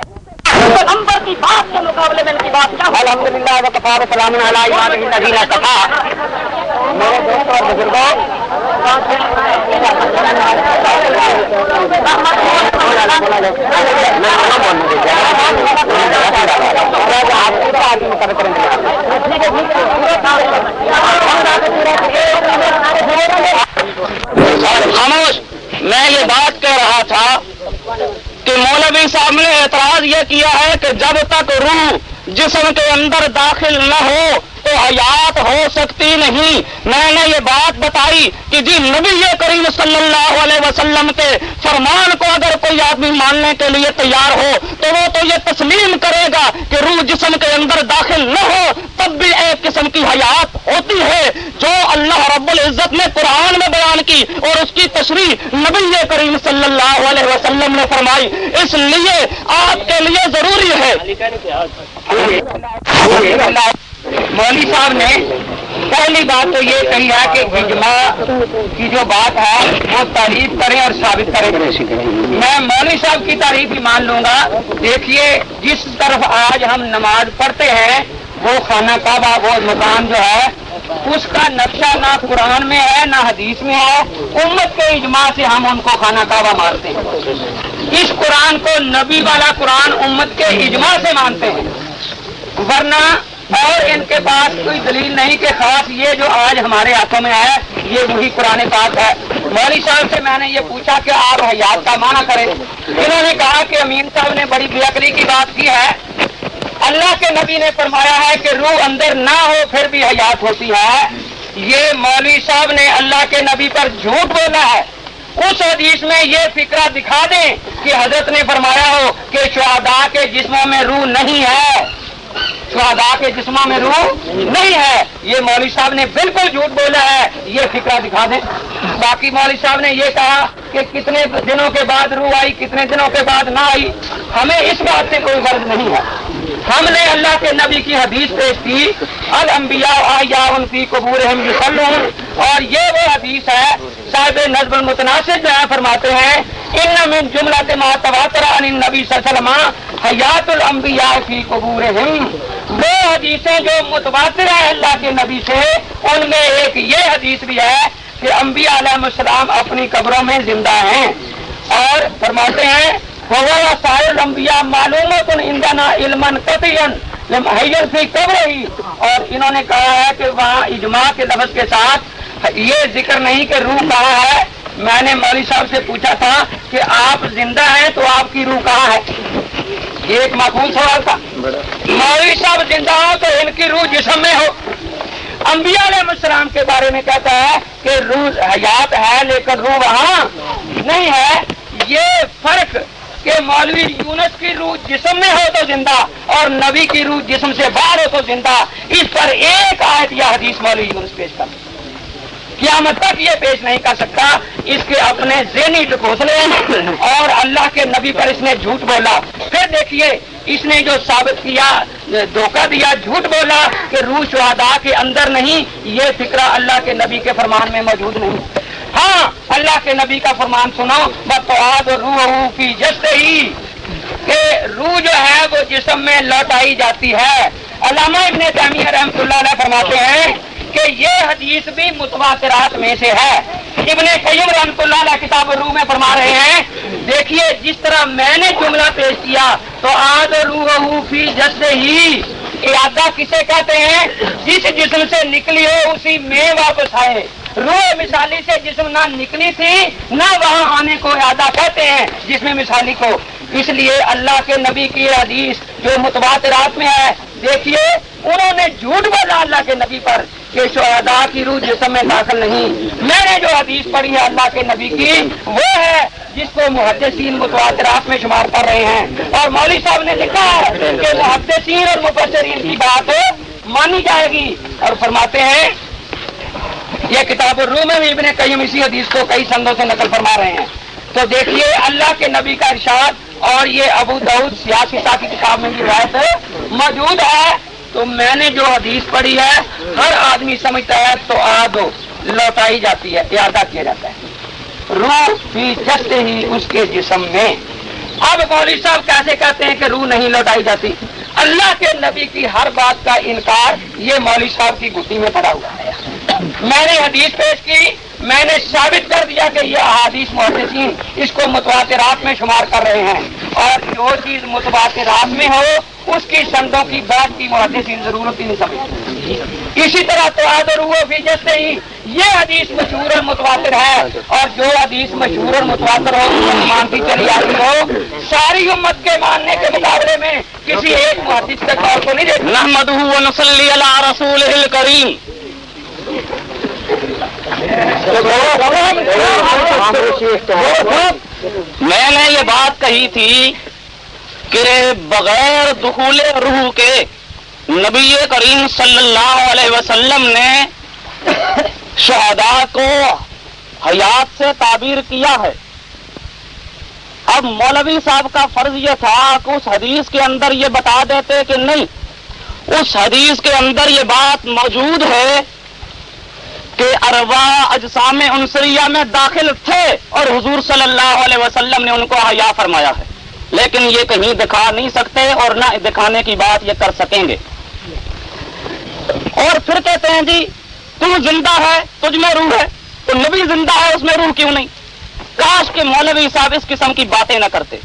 نمبر کی بات کے مقابلے میں ان کی بات کیا. الحمدللہ وکفا وسلام علی عبادہ الذین اصطفیٰ. میرے دوست اور بزرگوں، خاموش. میں یہ بات کہہ رہا تھا کہ مولوی صاحب نے اعتراض یہ کیا ہے کہ جب تک روح جسم کے اندر داخل نہ ہو تو حیات ہو سکتی نہیں. میں نے یہ بات بتائی کہ جی نبی کریم صلی اللہ علیہ وسلم کے فرمان کو اگر کوئی آدمی ماننے کے لیے تیار ہو تو وہ تو یہ تسلیم کرے گا کہ روح جسم کے اندر داخل نہ ہو تب بھی ایک قسم کی حیات ہوتی ہے جو اللہ رب العزت نے قرآن میں بیان کی اور اس کی تشریح نبی کریم صلی اللہ علیہ وسلم نے فرمائی. اس لیے آپ کے لیے ضروری ہے. مولوی صاحب نے پہلی بات تو یہ کہی ہے کہ اجماع کی جو بات ہے وہ تعریف کریں اور ثابت کریں. میں مولوی صاحب کی تعریف ہی مان لوں گا. دیکھیے جس طرف آج ہم نماز پڑھتے ہیں وہ خانہ کعبہ، وہ مقام جو ہے اس کا نقشہ نہ قرآن میں ہے نہ حدیث میں ہے. امت کے اجماع سے ہم ان کو خانہ کعبہ مانتے ہیں. اس قرآن کو نبی والا قرآن امت کے اجماع سے مانتے ہیں، ورنہ اور ان کے پاس کوئی دلیل نہیں کہ خاص یہ جو آج ہمارے ہاتھوں میں ہے یہ وہی قرآن پاک ہے. مولوی صاحب سے میں نے یہ پوچھا کہ آپ حیات کا معنی کریں. انہوں نے کہا کہ امین صاحب نے بڑی بے عقلی کی بات کی ہے. اللہ کے نبی نے فرمایا ہے کہ روح اندر نہ ہو پھر بھی حیات ہوتی ہے. یہ مولوی صاحب نے اللہ کے نبی پر جھوٹ بولا ہے. اس حدیث میں یہ فکرہ دکھا دیں کہ حضرت نے فرمایا ہو کہ شہداء کے جسموں میں روح نہیں ہے، شہداء کے جسموں میں روح نہیں ہے. یہ مولوی صاحب نے بالکل جھوٹ بولا ہے. یہ فکرہ دکھا دیں. باقی مولوی صاحب نے یہ کہا کہ کتنے دنوں کے بعد روح آئی، کتنے دنوں کے بعد نہ آئی. ہمیں اس بات سے کوئی غرض نہیں ہے. ہم نے اللہ کے نبی کی حدیث پیش کی الانبیاء احیاء فی قبورہم یصلون، اور یہ وہ حدیث ہے صاحب نظم المتناسب جو فرماتے ہیں ان من جملۃ ما تواتر عن النبی صلی اللہ علیہ وسلم حیات الانبیاء فی قبورہم. وہ حدیثیں جو متواتر ہے اللہ کے نبی سے ان میں ایک یہ حدیث بھی ہے کہ انبیاء علیہ السلام اپنی قبروں میں زندہ ہیں. اور فرماتے ہیں وَوَا سَائِرُ الْأَنْبِيَاء مَعْلُومَةٌ عِنْدَنَا عِلْمًا قَطْعِيًّا لِمْحَيًّا فِي قَبْرِهِ. اور انہوں نے کہا ہے کہ وہاں اجماع کے لفظ کے ساتھ یہ ذکر نہیں کہ روح کہاں ہے. میں نے مولوی صاحب سے پوچھا تھا کہ آپ زندہ ہیں تو آپ کی روح کہاں ہے. یہ ایک معقول سوال تھا. مولوی صاحب زندہ ہو تو ان کی روح جسم میں ہو. انبیاء علیہ السلام کے بارے میں کہتا ہے کہ روح حیات ہے لیکن روح وہاں نہیں ہے. یہ فرق کہ مولوی یونس کی روح جسم میں ہو تو زندہ اور نبی کی روح جسم سے باہر ہو تو زندہ، اس پر ایک آیت یا حدیث مولوی یونس پیش کر قیامت تک یہ پیش نہیں کر سکتا. اس کے اپنے ذہنی ٹکوسلے اور اللہ کے نبی پر اس نے جھوٹ بولا. پھر دیکھیے اس نے جو ثابت کیا، دھوکہ دیا، جھوٹ بولا کہ روح شہداء کے اندر نہیں. یہ فکرہ اللہ کے نبی کے فرمان میں موجود نہیں. ہاں اللہ کے نبی کا فرمان سنو بَتُعَادُ الرُّوحُ فِي جَسْدِهِ کہ روح جو ہے وہ جسم میں لوٹائی جاتی ہے. علامہ ابن تیمیہ رحمۃ اللہ علیہ فرماتے ہیں کہ یہ حدیث بھی متواترات میں سے ہے. ابن قیم رحمۃ اللہ علیہ کتاب الروح میں فرما رہے ہیں دیکھیے جس طرح میں نے جملہ پیش کیا تو عاد روحہ فی جسدہ، اعادہ کسے کہتے ہیں؟ جس جسم سے نکلی ہو اسی میں واپس آئے. روح مثالی سے جسم نہ نکلی تھی نہ وہاں آنے کو اعادہ کہتے ہیں جس میں مثالی کو. اس لیے اللہ کے نبی کی حدیث جو متواترات میں ہے، دیکھیے انہوں نے جھوٹ بولا اللہ کے نبی پر کہ شہداء کی روح جسم میں داخل نہیں. میں نے جو حدیث پڑھی ہے اللہ کے نبی کی وہ ہے جس کو محدثین متواترات میں شمار کر رہے ہیں. اور مولوی صاحب نے لکھا ہے کہ محدثین اور مفسرین کی بات مانی جائے گی. اور فرماتے ہیں یہ کتاب الروح میں بھی ابن قیم اسی حدیث کو کئی سندوں سے نقل فرما رہے ہیں. تو دیکھیے اللہ کے نبی کا ارشاد اور یہ ابو داؤد سیاستہ کی کتاب میں یہ روایت موجود ہے. تو میں نے جو حدیث پڑھی ہے ہر آدمی سمجھتا ہے تو آدھو لوٹائی جاتی ہے، اعادہ کیا جاتا ہے. روح فی جسد ہی اس کے جسم میں. اب مولوی صاحب کیسے کہتے ہیں کہ روح نہیں لوٹائی جاتی؟ اللہ کے نبی کی ہر بات کا انکار یہ مولوی صاحب کی گھٹی میں پڑا ہوا ہے. میں نے حدیث پیش کی، میں نے ثابت کر دیا کہ یہ احادیث محدثین اس کو متواترات میں شمار کر رہے ہیں، اور جو چیز متواترات میں ہو اس کی سندوں کی بات کی محدثین ضرورت ہی نہیں سمجھتے. اسی طرح تو روح فی جسد ہی یہ حدیث مشہور اور متواتر ہے، اور جو حدیث مشہور اور متواتر ہو مانتی چلی آتی ہو، ساری امت کے ماننے کے مقابلے میں کسی ایک محدث کے طور کو نہیں دیکھنا. نحمدہ و نصلی علی رسولہ الکریم. میں نے یہ بات کہی تھی کہ بغیر دخول روح کے نبی کریم صلی اللہ علیہ وسلم نے شہداء کو حیات سے تعبیر کیا ہے. اب مولوی صاحب کا فرض یہ تھا کہ اس حدیث کے اندر یہ بتا دیتے کہ نہیں، اس حدیث کے اندر یہ بات موجود ہے کہ ارواح اجسام عنصریہ میں داخل تھے اور حضور صلی اللہ علیہ وسلم نے ان کو حیا فرمایا ہے، لیکن یہ کہیں دکھا نہیں سکتے اور نہ دکھانے کی بات یہ کر سکیں گے. اور پھر کہتے ہیں جی تو زندہ ہے تجھ میں روح ہے، تو نبی زندہ ہے اس میں روح کیوں نہیں؟ کاش کہ مولوی صاحب اس قسم کی باتیں نہ کرتے.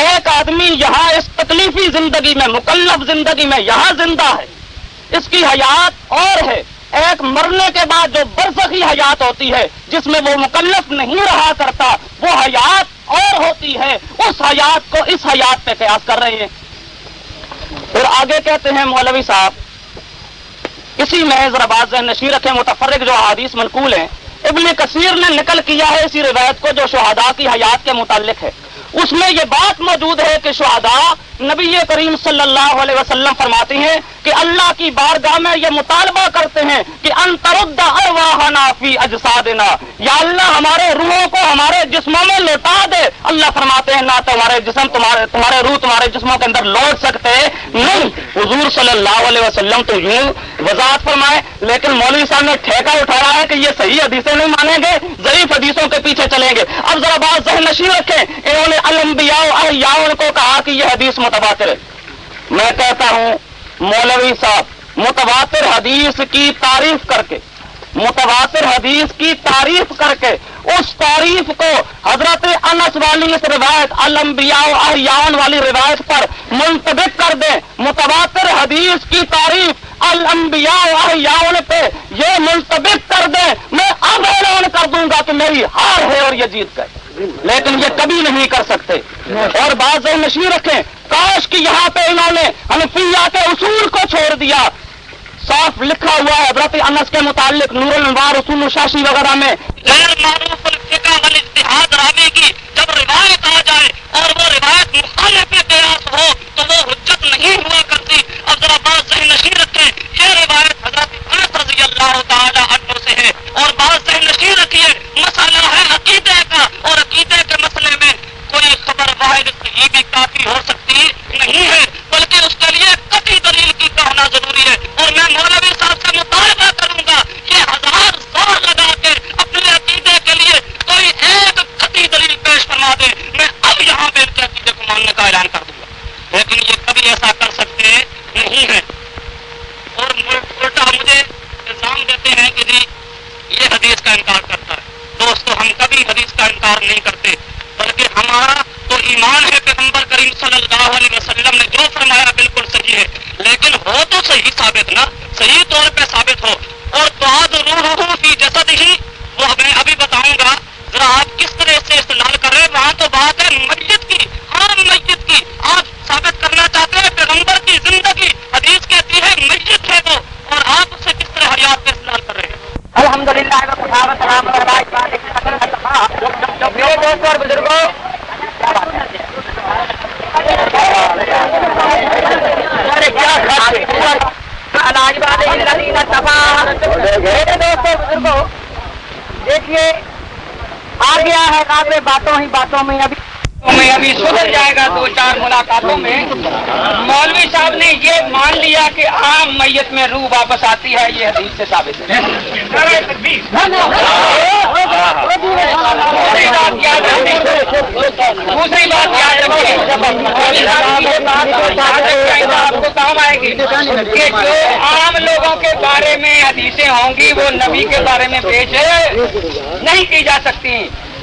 ایک آدمی یہاں اس تکلیفی زندگی میں، مکلف زندگی میں یہاں زندہ ہے، اس کی حیات اور ہے. ایک مرنے کے بعد جو برزخی حیات ہوتی ہے جس میں وہ مکلف نہیں رہا کرتا، وہ حیات اور ہوتی ہے. اس حیات کو اس حیات پہ قیاس کر رہے ہیں. اور آگے کہتے ہیں مولوی صاحب، اسی میں ذرا بات ذہن نشین رکھیں، متفرق جو احادیث منقول ہیں ابن کثیر نے نقل کیا ہے اسی روایت کو جو شہداء کی حیات کے متعلق ہے. اس میں یہ بات موجود ہے کہ شہداء نبی کریم صلی اللہ علیہ وسلم فرماتے ہیں کہ اللہ کی بارگاہ میں یہ مطالبہ کرتے ہیں کہ ان ترد ارواحنا فی اجسادنا، یا اللہ ہمارے روحوں کو ہمارے جسموں میں لوٹا دے. اللہ فرماتے ہیں نہ تمہارے جسم تمہارے روح تمہارے جسموں کے اندر لوٹ سکتے نہیں. حضور صلی اللہ علیہ وسلم تو یوں وضاحت فرمائے، لیکن مولوی صاحب نے ٹھیکہ اٹھایا ہے کہ یہ صحیح حدیثیں نہیں مانیں گے، ضعیف حدیثوں کے پیچھے چلیں گے. اب ذرا بات ذہن نشین رکھیں، انہوں نے الانبیاء احیاء کو کہا کہ یہ حدیث متواتر ہے. میں کہتا ہوں مولوی صاحب متواتر حدیث کی تعریف کر کے، متواتر حدیث کی تعریف کر کے اس تعریف کو حضرت انس والی اس روایت الانبیاء احیاء والی روایت پر منطبق کر دیں. متواتر حدیث کی تعریف الانبیاء احیاء پہ یہ منطبق کر دیں. میں اب اعلان کر دوں گا کہ میری ہار ہے اور یہ جیت گئے، لیکن یہ کبھی نہیں کر سکتے. اور بات ذہن نشین رکھیں، کاش کہ یہاں پہ انہوں نے حنفیہ کے اصول کو چھوڑ دیا. صاف لکھا ہوا ہے حضرت انس کے متعلق نور الانوار اصول الشاشی وغیرہ میں، غیر معروف الفقہ والاجتہاد راوی کی جب روایت آ جائے اور وہ روایت مخالف قیاس ہو تو وہ حجت نہیں ہوا کرتی. اب ذرا بات ذہن نشین رکھیں، یہ روایت حضرت انس رضی اللہ تعالی عنہ سے ہے. اور بات ذہن نشین رکھیے، مسئلہ ہے عقیدے کا، اور عقیدے کے مسئلے میں کوئی خبر واحد یہ بھی کافی ہو سکتی نہیں ہے، بلکہ اس کے لیے قطعی دلیل کی کا ہونا ضروری ہے. اور میں مولوی صاحب سے مطالبہ کروں گا کہ 1000 زور لگا کے اپنے عقیدے کے لیے کوئی ایک قطعی دلیل پیش فرما دے. میں اب یہاں پہ کے عقیدے کو ماننے کا اعلان کر دوں گا، لیکن یہ کبھی ایسا کر سکتے نہیں ہے. اور الٹا مجھے الزام دیتے ہیں کہ جی یہ حدیث کا انکار کرتا ہے. دوستو ہم کبھی حدیث کا انکار نہیں کرتے، بلکہ ہمارا تو ایمان ہے پیغمبر کریم صلی اللہ علیہ وسلم نے جو فرمایا بالکل صحیح ہے، لیکن ہو تو صحیح ثابت نا، صحیح طور پہ ثابت ہو. اور تعاد روحہ فی جسد ہی، وہ میں ابھی بتاؤں گا، ذرا آپ کس طرح سے استدلال کر رہے ہیں. وہاں تو بات ہے میت کی، ہاں میت کی. آپ ثابت کرنا چاہتے ہیں پیغمبر کی زندگی، حدیث کہتی ہے میت ہے وہ، اور آپ اس سے کس طرح حیات پہ استدلال کر رہے ہیں. الحمدللہ میرے دوست اور بزرگوں، میرے دوستوں بزرگوں، دیکھیے آ گیا ہے آپ باتوں ہی باتوں میں ابھی تو میں ابھی سدھر جائے گا 2-4 ملاقاتوں میں. مولوی صاحب نے یہ مان لیا کہ عام میت میں روح واپس آتی ہے، یہ حدیث سے ثابت ہے. دوسری بات یاد رکھیں آپ کو کام آئے گی کہ جو عام لوگوں کے بارے میں حدیثیں ہوں گی وہ نبی کے بارے میں پیش نہیں کی جا سکتی.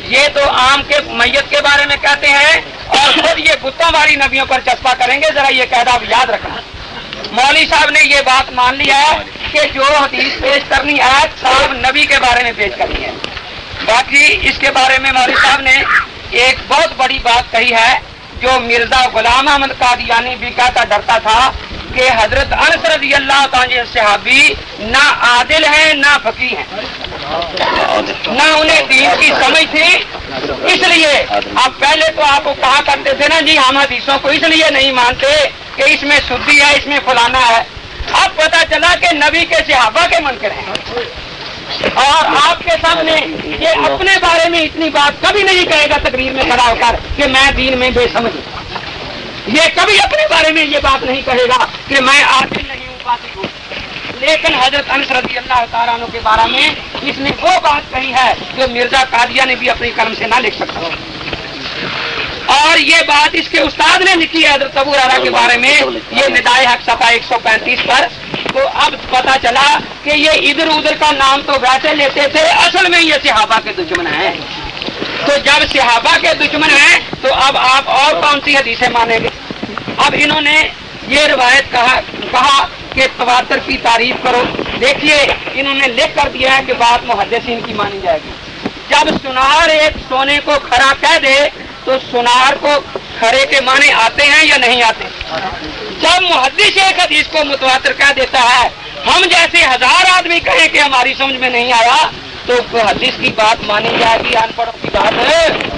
یہ تو عام کے میت کے بارے میں کہتے ہیں اور خود یہ بتوں والی نبیوں پر چسپا کریں گے. ذرا یہ قاعدہ آپ یاد رکھنا. مولوی صاحب نے یہ بات مان لیا ہے کہ جو حدیث پیش کرنی ہے صاحب نبی کے بارے میں پیش کرنی ہے. باقی اس کے بارے میں مولوی صاحب نے ایک بہت بڑی بات کہی ہے جو مرزا غلام احمد قادیانی بھی کہتا ڈرتا تھا کہ حضرت انس رضی اللہ تعالی صحابی نہ عادل ہیں نہ فقیہ ہیں، نہ انہیں دین کی سمجھ تھی. اس لیے اب پہلے تو آپ کو کہا کرتے تھے نا جی ہم حدیثوں کو اس لیے نہیں مانتے کہ اس میں سدی ہے، اس میں فلانا ہے. اب پتا چلا کہ نبی کے صحابہ کے منکر ہیں اور آپ کے سامنے یہ اپنے بارے میں اتنی بات کبھی نہیں کہے گا تقریر میں کھڑا ہو کر کہ میں دین میں بے سمجھ ہوں. یہ کبھی اپنے بارے میں یہ بات نہیں کہے گا کہ میں عاقل نہیں ہوں فاسق ہوں. لیکن حضرت انس رضی اللہ تعالیٰ عنہ کے بارے میں اس نے وہ بات کہی ہے جو مرزا قادیہ نے بھی اپنی قلم سے نہ لکھ سکتا. اور یہ بات اس کے استاد نے لکھی ہے حضرت ابو ہریرہ کے بارے میں، یہ ندائے حق صفحہ 135 پر. تو اب پتا چلا کہ یہ ادھر ادھر کا نام تو ویسے لیتے تھے، اصل میں یہ صحابہ کے دشمن ہیں. تو جب صحابہ کے دشمن ہیں تو اب آپ اور کون سی حدیثیں مانیں گے؟ اب انہوں نے یہ روایت کہا کہ تواتر کی تعریف کرو. دیکھیے انہوں نے لکھ کر دیا ہے کہ بات محدثین کی مانی جائے گی. جب سنار ایک سونے کو کھڑا کہہ دے تو سنار کو کھڑے کے معنی آتے ہیں یا نہیں آتے؟ جب محدث ایک حدیث کو متواتر کہہ دیتا ہے، ہم جیسے 1000 آدمی کہیں کہ ہماری سمجھ میں نہیں آیا تو حدیث کی بات مانی جائے گی، ان پڑھوں کی بات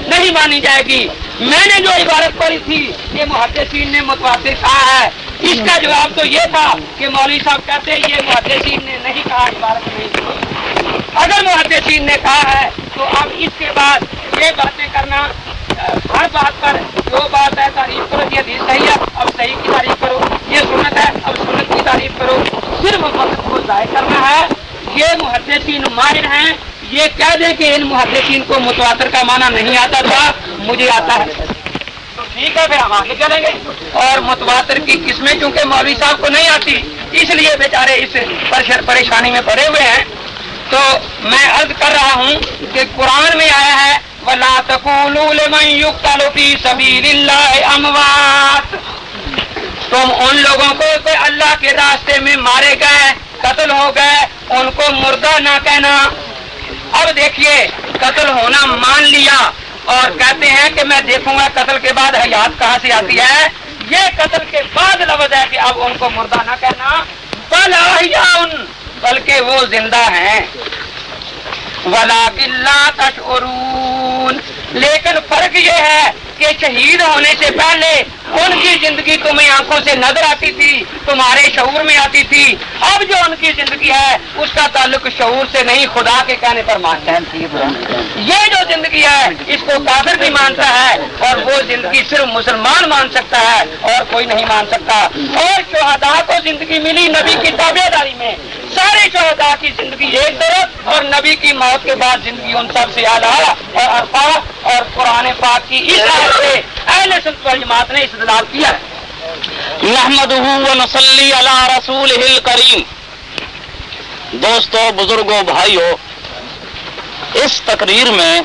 نہیں مانی جائے گی. میں نے جو عبارت پڑھی تھی یہ محدثین نے متواتر کہا ہے، اس کا جواب تو یہ تھا کہ مولوی صاحب کہتے ہیں یہ محدثین نے نہیں کہا، عبارت نہیں تھی. اگر محدثین نے کہا ہے تو اب اس کے بعد یہ باتیں کرنا ہر بات پر جو بات ہے تعریف کرو، یہ حدیث صحیح ہے اب صحیح کی تعریف کرو، یہ سنت ہے اب سنت کی تعریف کرو، صرف وقت کو ضائع کرنا ہے. یہ محدثین ماہر ہیں، یہ کہہ دیں کہ ان محدثین کو متواتر کا معنی نہیں آتا تھا، مجھے آتا ہے تو ٹھیک ہے پھر ہم آگے چلیں گے. اور متواتر کی قسمیں چونکہ مولوی صاحب کو نہیں آتی اس لیے بیچارے اس پریشانی میں پڑے ہوئے ہیں. تو میں عرض کر رہا ہوں کہ قرآن میں آیا ہے وَلَا تَقُولُوا لِمَن يُقْتَلُ فِي سَبِيلِ اللَّهِ أَمْوَاتٌ، تم ان لوگوں کو کہ اللہ کے راستے میں مارے گئے قتل ہو گئے ان کو مردہ نہ کہنا. اب دیکھیے قتل ہونا مان لیا اور کہتے ہیں کہ میں دیکھوں گا قتل کے بعد حیات کہاں سے آتی ہے. یہ قتل کے بعد لفظ ہے کہ اب ان کو مردہ نہ کہنا، بل احیاء، بلکہ وہ زندہ ہیں. وَلَٰكِن لَّا تَشْعُرُونَ، لیکن فرق یہ ہے کہ شہید ہونے سے پہلے ان کی زندگی تمہیں آنکھوں سے نظر آتی تھی، تمہارے شعور میں آتی تھی. اب جو ان کی زندگی ہے اس کا تعلق شعور سے نہیں، خدا کے کہنے پر مانتا ہے. یہ جو زندگی ہے اس کو کافر بھی مانتا ہے اور وہ زندگی صرف مسلمان مان سکتا ہے اور کوئی نہیں مان سکتا. اور شہداء کو زندگی ملی نبی کی تابع داری میں، سارے شہداء کی زندگی ایک طرف اور نبی کی موت کے بعد زندگی ان سب سے اعلیٰ اور عرفہ. اور قرآن پاک کی اس آیت سے اہل سنت والجماعت نے استدلال کیا ہے. نحمدہ ونصلی علی رسولہ الکریم. دوستو، بزرگوں، بھائیو، اس تقریر میں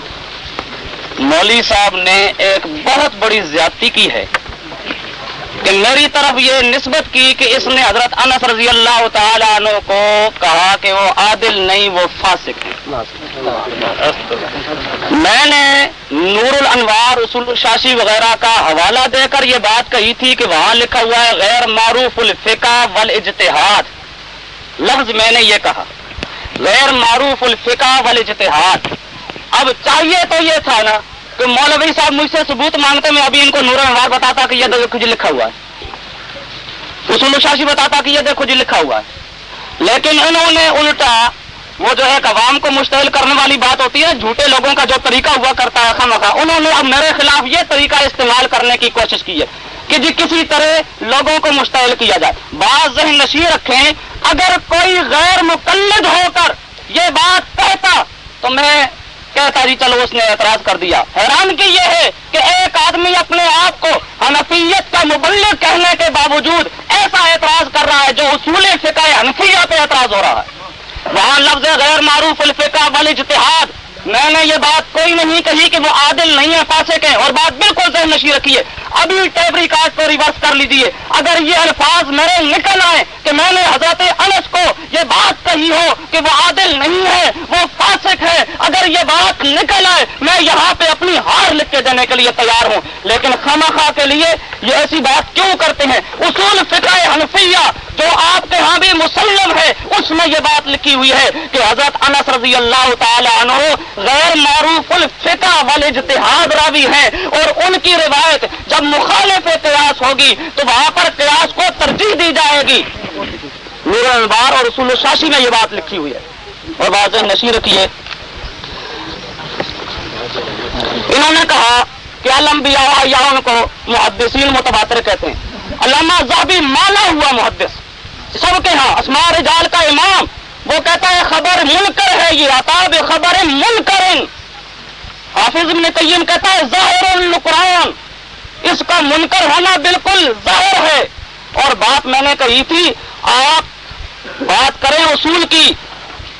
مولوی صاحب نے ایک بہت بڑی زیادتی کی ہے کہ میری طرف یہ نسبت کی کہ اس نے حضرت انس رضی اللہ تعالیٰ عنہ کو کہا کہ وہ عادل نہیں، وہ فاسق ہے. میں نے نور الانوار اصول الشاشی وغیرہ کا حوالہ دے کر یہ بات کہی تھی کہ وہاں لکھا ہوا ہے غیر معروف الفقہ والاجتہاد. لفظ میں نے یہ کہا غیر معروف الفقہ والاجتہاد. اب چاہیے تو یہ تھا نا کہ مولوی صاحب مجھ سے ثبوت مانگتے، میں ابھی ان کو نور الانوار بتاتا کہ یہ دیکھو جی لکھا ہوا ہے، اصول الشاشی بتاتا کہ یہ دیکھو جی لکھا ہوا ہے. لیکن انہوں نے الٹا وہ جو ہے عوام کو مشتعل کرنے والی بات ہوتی ہے، جھوٹے لوگوں کا جو طریقہ ہوا کرتا ہے خامخواہ، انہوں نے اب میرے خلاف یہ طریقہ استعمال کرنے کی کوشش کی ہے کہ جی کسی طرح لوگوں کو مشتعل کیا جائے۔ بات ذہن نشین رکھیں، اگر کوئی غیر مقلد ہو کر یہ بات کہتا تو میں کہتا جی چلو اس نے اعتراض کر دیا۔ حیران کی یہ ہے کہ ایک آدمی اپنے آپ کو حنفیت کا مبلغ کہنے کے باوجود ایسا اعتراض کر رہا ہے جو اصول فقہ حنفیہ پہ اعتراض ہو رہا ہے۔ وہاں لفظ غیر معروف الفقہ والاجتہاد، میں نے یہ بات کوئی نہیں کہی کہ وہ عادل نہیں ہے، فاسق ہے، اور بات بالکل ذہن نشین رکھیے۔ ابھی ٹیپ ریکارڈ کو ریورس کر لیجیے، اگر یہ الفاظ میرے نکل آئے کہ میں نے حضرت انس کو یہ بات کہی ہو کہ وہ عادل نہیں ہے، وہ فاسق ہے، اگر یہ بات نکل آئے میں یہاں پہ اپنی ہار لکھ کے دینے کے لیے تیار ہوں، لیکن خامخواہ کے لیے یہ ایسی بات کیوں کرتے ہیں؟ اصول فقہ حنفیہ جو آپ کے ہاں بھی مسلم ہے اس میں یہ بات لکھی ہوئی ہے کہ حضرت انس رضی اللہ تعالی عنہ غیر معروف الفقہ والاجتہاد راوی ہیں، اور ان کی روایت جب مخالف قیاس ہوگی تو وہاں پر قیاس کو ترجیح دی جائے گی۔ نور الانوار اور اصول الشاشی میں یہ بات لکھی ہوئی ہے، اور واضح نشین رکھیے۔ انہوں نے کہا کہ الانبیاء یا ان کو محدثین متواتر کہتے ہیں۔ علامہ ذہبی مانا ہوا محدث سب کے ہاں اسماء رجال کا امام، وہ کہتا ہے خبر منکر ہے، یہ عطا بخبر منکر۔ حافظ ابن قیم کہتا ہے ظاہر القرآن، اس کا منکر ہونا بالکل ظاہر ہے۔ اور بات میں نے کہی تھی، آپ بات کریں اصول کی،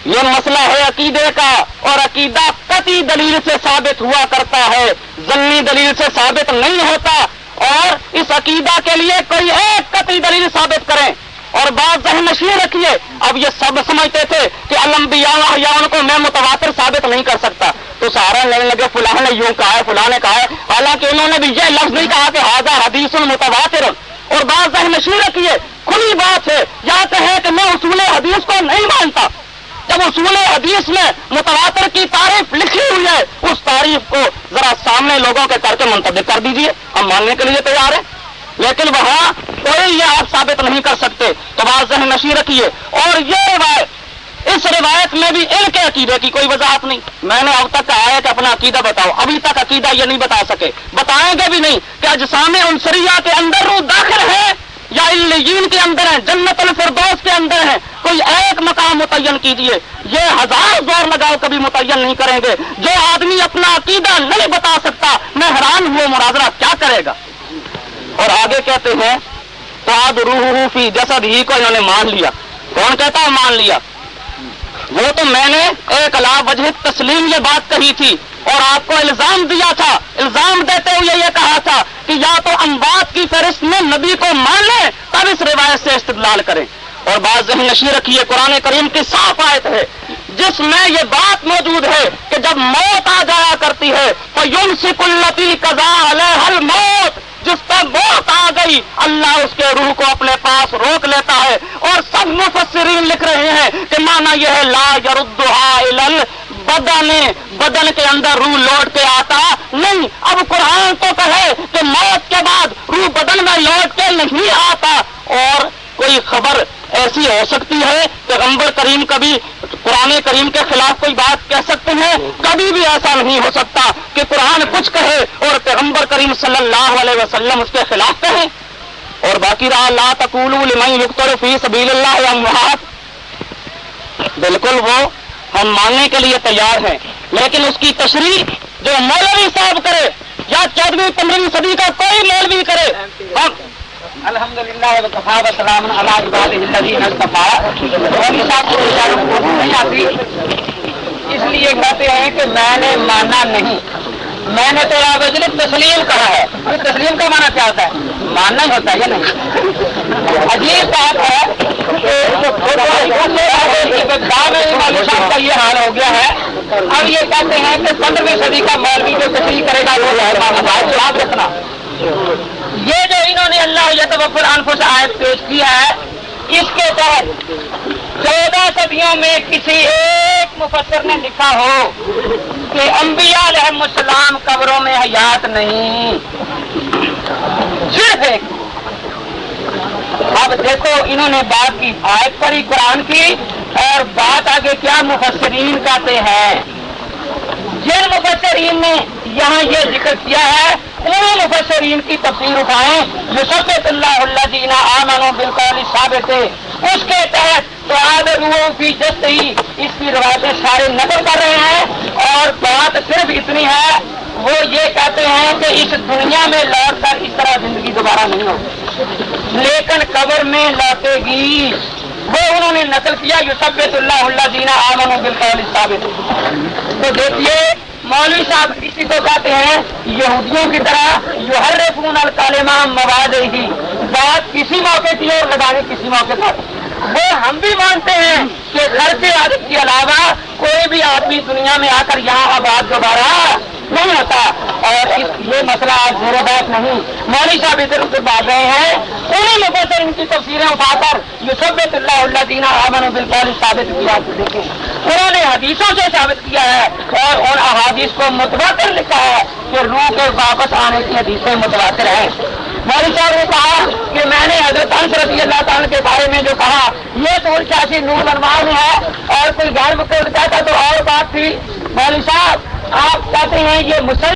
یہ مسئلہ ہے عقیدے کا، اور عقیدہ قطعی دلیل سے ثابت ہوا کرتا ہے، ظنی دلیل سے ثابت نہیں ہوتا، اور اس عقیدہ کے لیے کوئی ایک قطعی دلیل ثابت کریں۔ اور بات ذہن نشین رکھیے، اب یہ سب سمجھتے تھے کہ الانبیاء یا ان کو میں متواتر ثابت نہیں کر سکتا، تو سہارا لینے لگے فلاں نے یوں کہا ہے، فلاں نے کہا ہے، حالانکہ انہوں نے بھی یہ لفظ نہیں کہا کہ ھذا حدیث متواتر۔ اور بات ذہن نشین رکھیے، کھلی بات ہے، یا کہیں کہ میں اصول حدیث کو نہیں مانتا، جب اصول حدیث میں متواتر کی تعریف لکھی ہوئی ہے اس تعریف کو ذرا سامنے لوگوں کے کر کے منتخب کر دیجئے، ہم ماننے کے لیے تیار ہیں، لیکن وہاں کوئی یہ آپ ثابت نہیں کر سکتے۔ تو بات ذہن نشین رکھیے۔ اور یہ روایت، اس روایت میں بھی ان کے عقیدے کی کوئی وضاحت نہیں۔ میں نے اب تک کہا ہے کہ اپنا عقیدہ بتاؤ، ابھی تک عقیدہ یہ نہیں بتا سکے، بتائیں گے بھی نہیں کہ اجسام عنصریہ کے اندر روح داخل ہے یا علیین کے اندر ہیں، جنت الفردوس کے اندر ہیں، کوئی ایک مقام متعین کیجئے۔ یہ ہزار زور لگاؤ کبھی متعین نہیں کریں گے۔ جو آدمی اپنا عقیدہ نہیں بتا سکتا، میں حیران ہوں مناظرہ کیا کرے گا۔ اور آگے کہتے ہیں فاد روح فی جسد ہی کو انہوں نے مان لیا۔ کون کہتا ہے مان لیا؟ وہ تو میں نے ایک علا وجہ تسلیم یہ بات کہی تھی، اور آپ کو الزام دیا تھا، الزام دیتے ہوئے یہ کہا تھا کہ یا تو اموات کی فہرست میں نبی کو مان لیں تب اس روایت سے استدلال کریں۔ اور بات ذہن نشین رکھیے، قرآن کریم کی صاف آیت ہے جس میں یہ بات موجود ہے کہ جب موت آ جایا کرتی ہے فَيُمْسِكُ الَّتِي قَضَىٰ عَلَيْهَا الْمَوْتَ، جس پر موت آ گئی اللہ اس کے روح کو اپنے پاس روک لیتا ہے۔ اور سب مفسرین لکھ رہے ہیں کہ معنی یہ ہے لا يردها الى البدن، بدن کے اندر روح لوٹ کے آتا نہیں۔ اب قرآن تو کہے کہ موت کے بعد روح بدن میں لوٹ کے نہیں آتا، اور کوئی خبر ایسی ہو سکتی ہے پیغمبر کریم کبھی قرآن کریم کے خلاف کوئی بات کہہ سکتے ہیں؟ کبھی بھی ایسا نہیں ہو سکتا کہ قرآن کچھ کہے اور پیغمبر کریم صلی اللہ علیہ وسلم اس کے خلاف کہیں۔ اور باقی رہا لا تقولوا لمن يقتل فی سبیل اللہ اموات، بالکل وہ ہم ماننے کے لیے تیار ہیں، لیکن اس کی تشریح جو مولوی صاحب کرے یا 14ویں 15ویں صدی کا کوئی مولوی کرے، ہم الحمدللہ وکفیٰ وسلام علی عبادہ الذین اصطفیٰ، مولوی صاحب کو نہیں آتی، اس لیے کہتے ہیں کہ میں نے مانا نہیں، میں نے تو آبزل تسلیم کہا ہے۔ تسلیم کا معنی کیا ہوتا ہے؟ ماننا ہی ہوتا ہے، یہ نہیں۔ عجیب بات ہے مولوی صاحب کا یہ حال ہو گیا ہے، اب یہ کہتے ہیں کہ 15ویں صدی کا مولوی جو تشریح کرے گا وہ ہے یاد رکھنا۔ یہ جو انہوں نے اللہ یتوفی الانفس آیت پیش کی ہے، اس کے تحت 14 صدیوں میں کسی ایک مفسر نے لکھا ہو کہ انبیاء علیہم السلام قبروں میں حیات نہیں، صرف ایک۔ اب دیکھو انہوں نے بات کی آیت پڑھی قرآن کی اور بات آگے کیا مفسرین کہتے ہیں. جن مفسرین نے یہاں یہ ذکر کیا ہے انہیں مفسرین کی تفسیر اٹھائیں جو یثبت اللہ الذین آمنوا بالقول الثابت ہے. اس کے تحت تو روح فی جسدہ اس کی روایتیں سارے نقل کر رہے ہیں اور بات صرف اتنی ہے وہ یہ کہتے ہیں کہ اس دنیا میں لوٹ کر اس طرح زندگی دوبارہ نہیں ہوگی لیکن قبر میں لوٹے گی. وہ انہوں نے نقل کیا یثبت اللہ الذین آمنوا بالقول الثابت. تو دیکھیے مولوی صاحب اسی کو کہتے ہیں یہودیوں کی طرح یحرفون الکلمہ مواضعہ، بات کسی موقع کی اور لگانے کسی موقع پر. وہ ہم بھی مانتے ہیں کہ خرچ عادت کے علاوہ کوئی بھی آدمی دنیا میں آ کر یہاں آباد دوبارہ نہیں ہوتا اور یہ مسئلہ آج زیر بات نہیں. مولوی صاحب ادھر ادھر بات رہے ہیں انہیں مفسر ان کی تفسیریں اٹھا کر یثبت اللہ الذین آمنوا بالقول الثابت کی بات دیکھیں. انہوں نے حدیثوں سے ثابت کیا ہے اور ان احادیث کو متواتر لکھا ہے کہ روح کے واپس آنے کی حدیثیں متواتر ہیں. مولوی صاحب نے کہا کہ میں نے حضرت انس رضی اللہ تعالیٰ کے بارے میں جو کہا یہ تو الشاشی نور انوار میں ہے اور کوئی غیر مقرر کہتا تو اور بات تھی. مولوی صاحب آپ کہتے ہیں یہ مسلم